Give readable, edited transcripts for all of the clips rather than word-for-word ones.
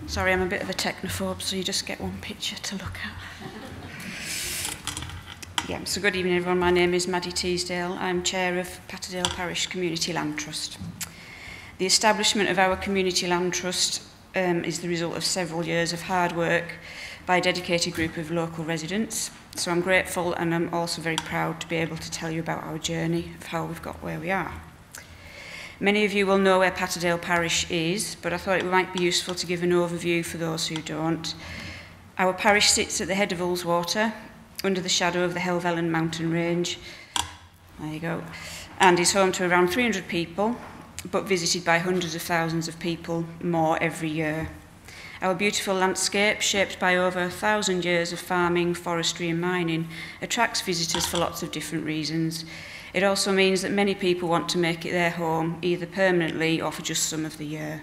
Sorry, I'm a bit of a technophobe, so you just get one picture to look at. Yeah, so good evening everyone. My name is Maddy Teasdale. I'm Chair of Patterdale Parish Community Land Trust. The establishment of our Community Land Trust is the result of several years of hard work by a dedicated group of local residents. So I'm grateful, and I'm also very proud to be able to tell you about our journey of how we've got where we are. Many of you will know where Patterdale Parish is, but I thought it might be useful to give an overview for those who don't. Our parish sits at the head of Ullswater, under the shadow of the Helvellyn mountain range. There you go. And is home to around 300 people, but visited by hundreds of thousands of people more every year. Our beautiful landscape, shaped by over 1,000 years of farming, forestry and mining, attracts visitors for lots of different reasons. It also means that many people want to make it their home, either permanently or for just some of the year.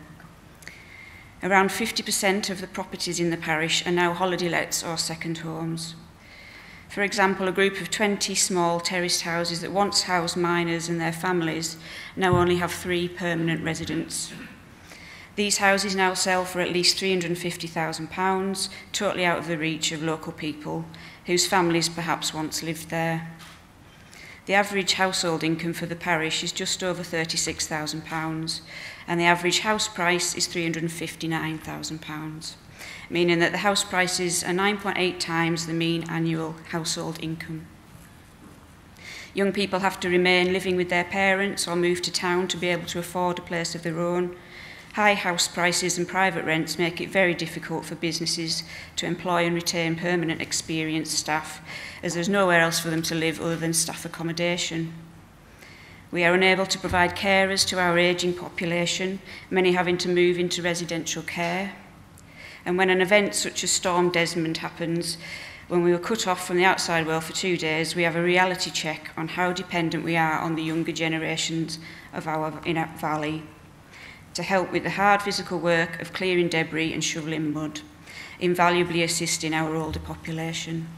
Around 50% of the properties in the parish are now holiday lets or second homes. For example, a group of 20 small terraced houses that once housed miners and their families now only have 3 permanent residents. These houses now sell for at least £350,000, totally out of the reach of local people whose families perhaps once lived there. The average household income for the parish is just over £36,000, and the average house price is £359,000, meaning that the house prices are 9.8 times the mean annual household income. Young people have to remain living with their parents or move to town to be able to afford a place of their own. High house prices and private rents make it very difficult for businesses to employ and retain permanent experienced staff, as there's nowhere else for them to live other than staff accommodation. We are unable to provide carers to our ageing population, many having to move into residential care. And when an event such as Storm Desmond happens, when we were cut off from the outside world for 2 days, we have a reality check on how dependent we are on the younger generations of our Inap Valley to help with the hard physical work of clearing debris and shoveling mud, invaluably assisting our older population.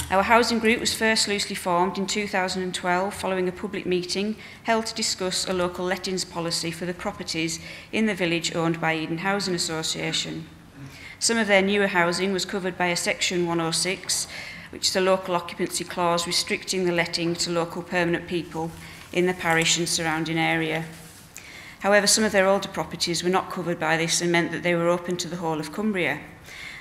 Our housing group was first loosely formed in 2012 following a public meeting held to discuss a local lettings policy for the properties in the village owned by Eden Housing Association. Some of their newer housing was covered by a Section 106, which is a local occupancy clause restricting the letting to local permanent people in the parish and surrounding area. However, some of their older properties were not covered by this and meant that they were open to the whole of Cumbria.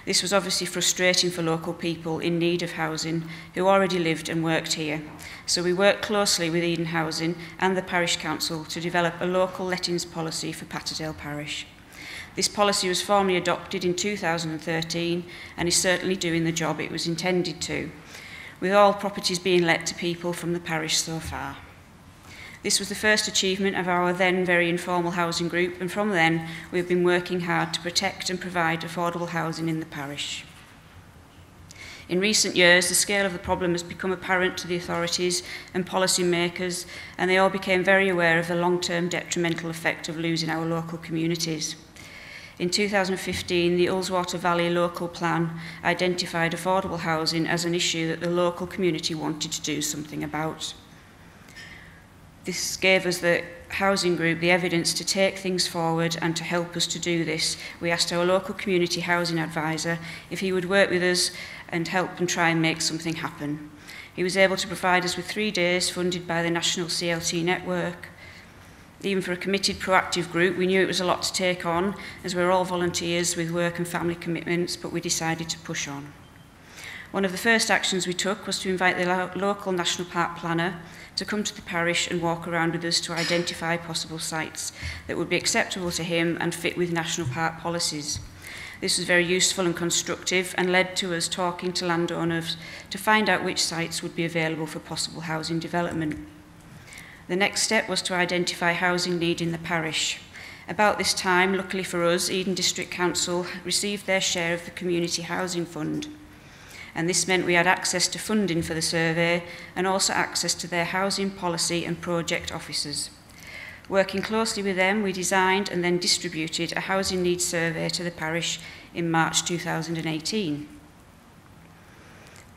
This was obviously frustrating for local people in need of housing who already lived and worked here. So we worked closely with Eden Housing and the Parish Council to develop a local lettings policy for Patterdale Parish. This policy was formally adopted in 2013 and is certainly doing the job it was intended to, with all properties being let to people from the parish so far. This was the first achievement of our then very informal housing group, and from then we have been working hard to protect and provide affordable housing in the parish. In recent years, the scale of the problem has become apparent to the authorities and policy makers, and they all became very aware of the long-term detrimental effect of losing our local communities. In 2015, the Ullswater Valley Local Plan identified affordable housing as an issue that the local community wanted to do something about. This gave us, the housing group, the evidence to take things forward, and to help us to do this, we asked our local community housing advisor if he would work with us and help and try and make something happen. He was able to provide us with 3 days funded by the National CLT network. Even for a committed, proactive group, we knew it was a lot to take on, as we're all volunteers with work and family commitments, but we decided to push on. One of the first actions we took was to invite the local National Park planner to come to the parish and walk around with us to identify possible sites that would be acceptable to him and fit with National Park policies. This was very useful and constructive and led to us talking to landowners to find out which sites would be available for possible housing development. The next step was to identify housing need in the parish. About this time, luckily for us, Eden District Council received their share of the Community Housing Fund, and this meant we had access to funding for the survey and also access to their housing policy and project officers. Working closely with them, we designed and then distributed a housing needs survey to the parish in March 2018.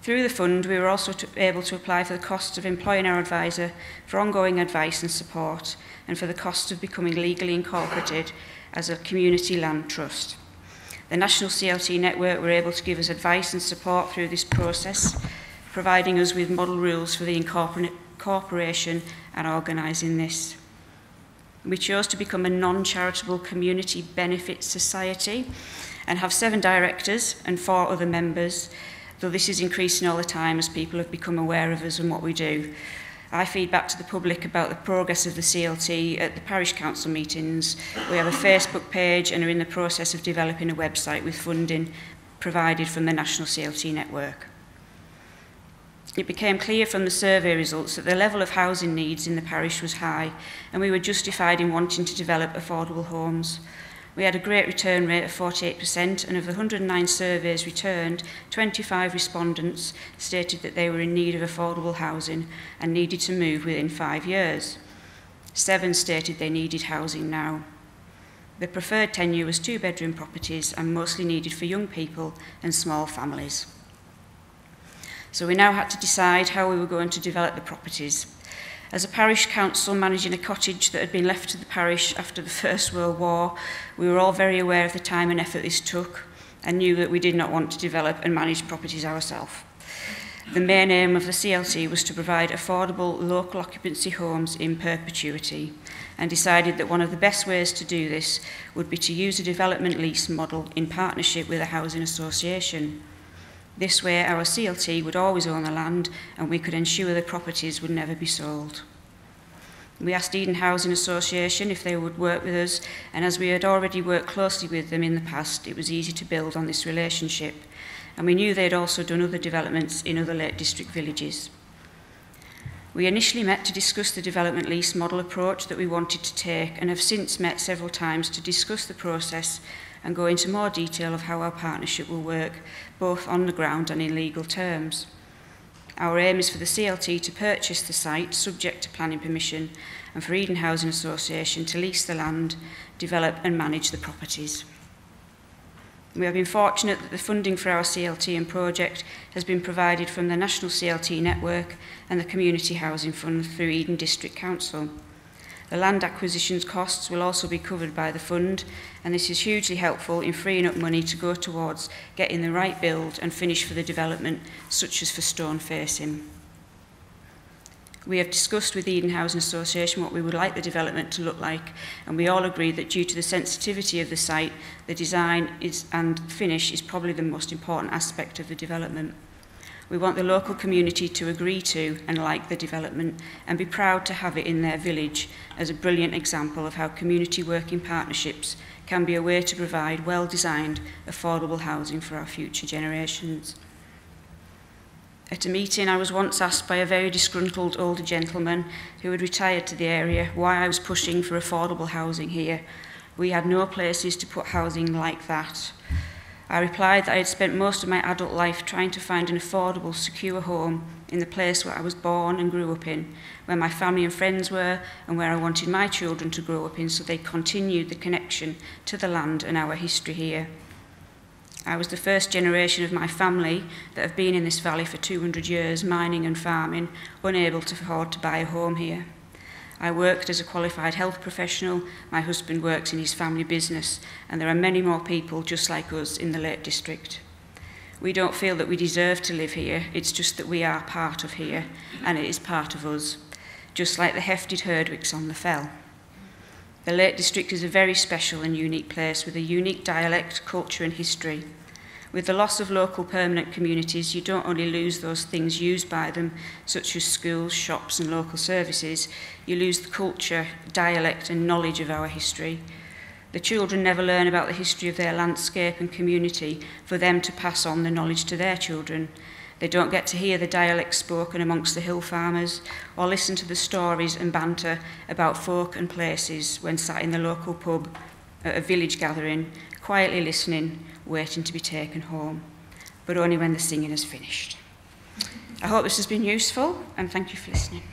Through the fund, we were also able to apply for the costs of employing our advisor, for ongoing advice and support, and for the cost of becoming legally incorporated as a community land trust. The National CLT Network were able to give us advice and support through this process, providing us with model rules for the incorporation and organising this. We chose to become a non-charitable community benefit society and have 7 directors and 4 other members, though this is increasing all the time as people have become aware of us and what we do. I feed back to the public about the progress of the CLT at the Parish Council meetings. We have a Facebook page and are in the process of developing a website with funding provided from the National CLT Network. It became clear from the survey results that the level of housing needs in the parish was high, and we were justified in wanting to develop affordable homes. We had a great return rate of 48%, and of the 109 surveys returned, 25 respondents stated that they were in need of affordable housing and needed to move within 5 years. 7 stated they needed housing now. The preferred tenure was 2-bedroom properties and mostly needed for young people and small families. So we now had to decide how we were going to develop the properties. As a parish council managing a cottage that had been left to the parish after the First World War, we were all very aware of the time and effort this took and knew that we did not want to develop and manage properties ourselves. The main aim of the CLT was to provide affordable local occupancy homes in perpetuity, and decided that one of the best ways to do this would be to use a development lease model in partnership with a housing association. This way, our CLT would always own the land and we could ensure the properties would never be sold. We asked Eden Housing Association if they would work with us, and as we had already worked closely with them in the past, it was easy to build on this relationship. And we knew they'd also done other developments in other Lake District villages. We initially met to discuss the development lease model approach that we wanted to take, and have since met several times to discuss the process and go into more detail of how our partnership will work, both on the ground and in legal terms. Our aim is for the CLT to purchase the site, subject to planning permission, and for Eden Housing Association to lease the land, develop and manage the properties. We have been fortunate that the funding for our CLT and project has been provided from the National CLT Network and the Community Housing Fund through Eden District Council. The land acquisitions costs will also be covered by the fund, and this is hugely helpful in freeing up money to go towards getting the right build and finish for the development, such as for stone facing. We have discussed with the Eden Housing Association what we would like the development to look like, and we all agree that due to the sensitivity of the site, the design and finish is probably the most important aspect of the development. We want the local community to agree to and like the development and be proud to have it in their village as a brilliant example of how community working partnerships can be a way to provide well-designed, affordable housing for our future generations. At a meeting, I was once asked by a very disgruntled older gentleman who had retired to the area why I was pushing for affordable housing here. We had no places to put housing like that. I replied that I had spent most of my adult life trying to find an affordable, secure home in the place where I was born and grew up in, where my family and friends were, and where I wanted my children to grow up in so they continued the connection to the land and our history here. I was the first generation of my family that have been in this valley for 200 years, mining and farming, unable to afford to buy a home here. I worked as a qualified health professional, my husband works in his family business, and there are many more people just like us in the Lake District. We don't feel that we deserve to live here, it's just that we are part of here, and it is part of us, just like the hefted Herdwicks on the Fell. The Lake District is a very special and unique place with a unique dialect, culture and history. With the loss of local permanent communities, you don't only lose those things used by them, such as schools, shops and local services, you lose the culture, dialect and knowledge of our history. The children never learn about the history of their landscape and community for them to pass on the knowledge to their children. They don't get to hear the dialect spoken amongst the hill farmers or listen to the stories and banter about folk and places when sat in the local pub at a village gathering, quietly listening, waiting to be taken home, but only when the singing has finished. I hope this has been useful, and thank you for listening.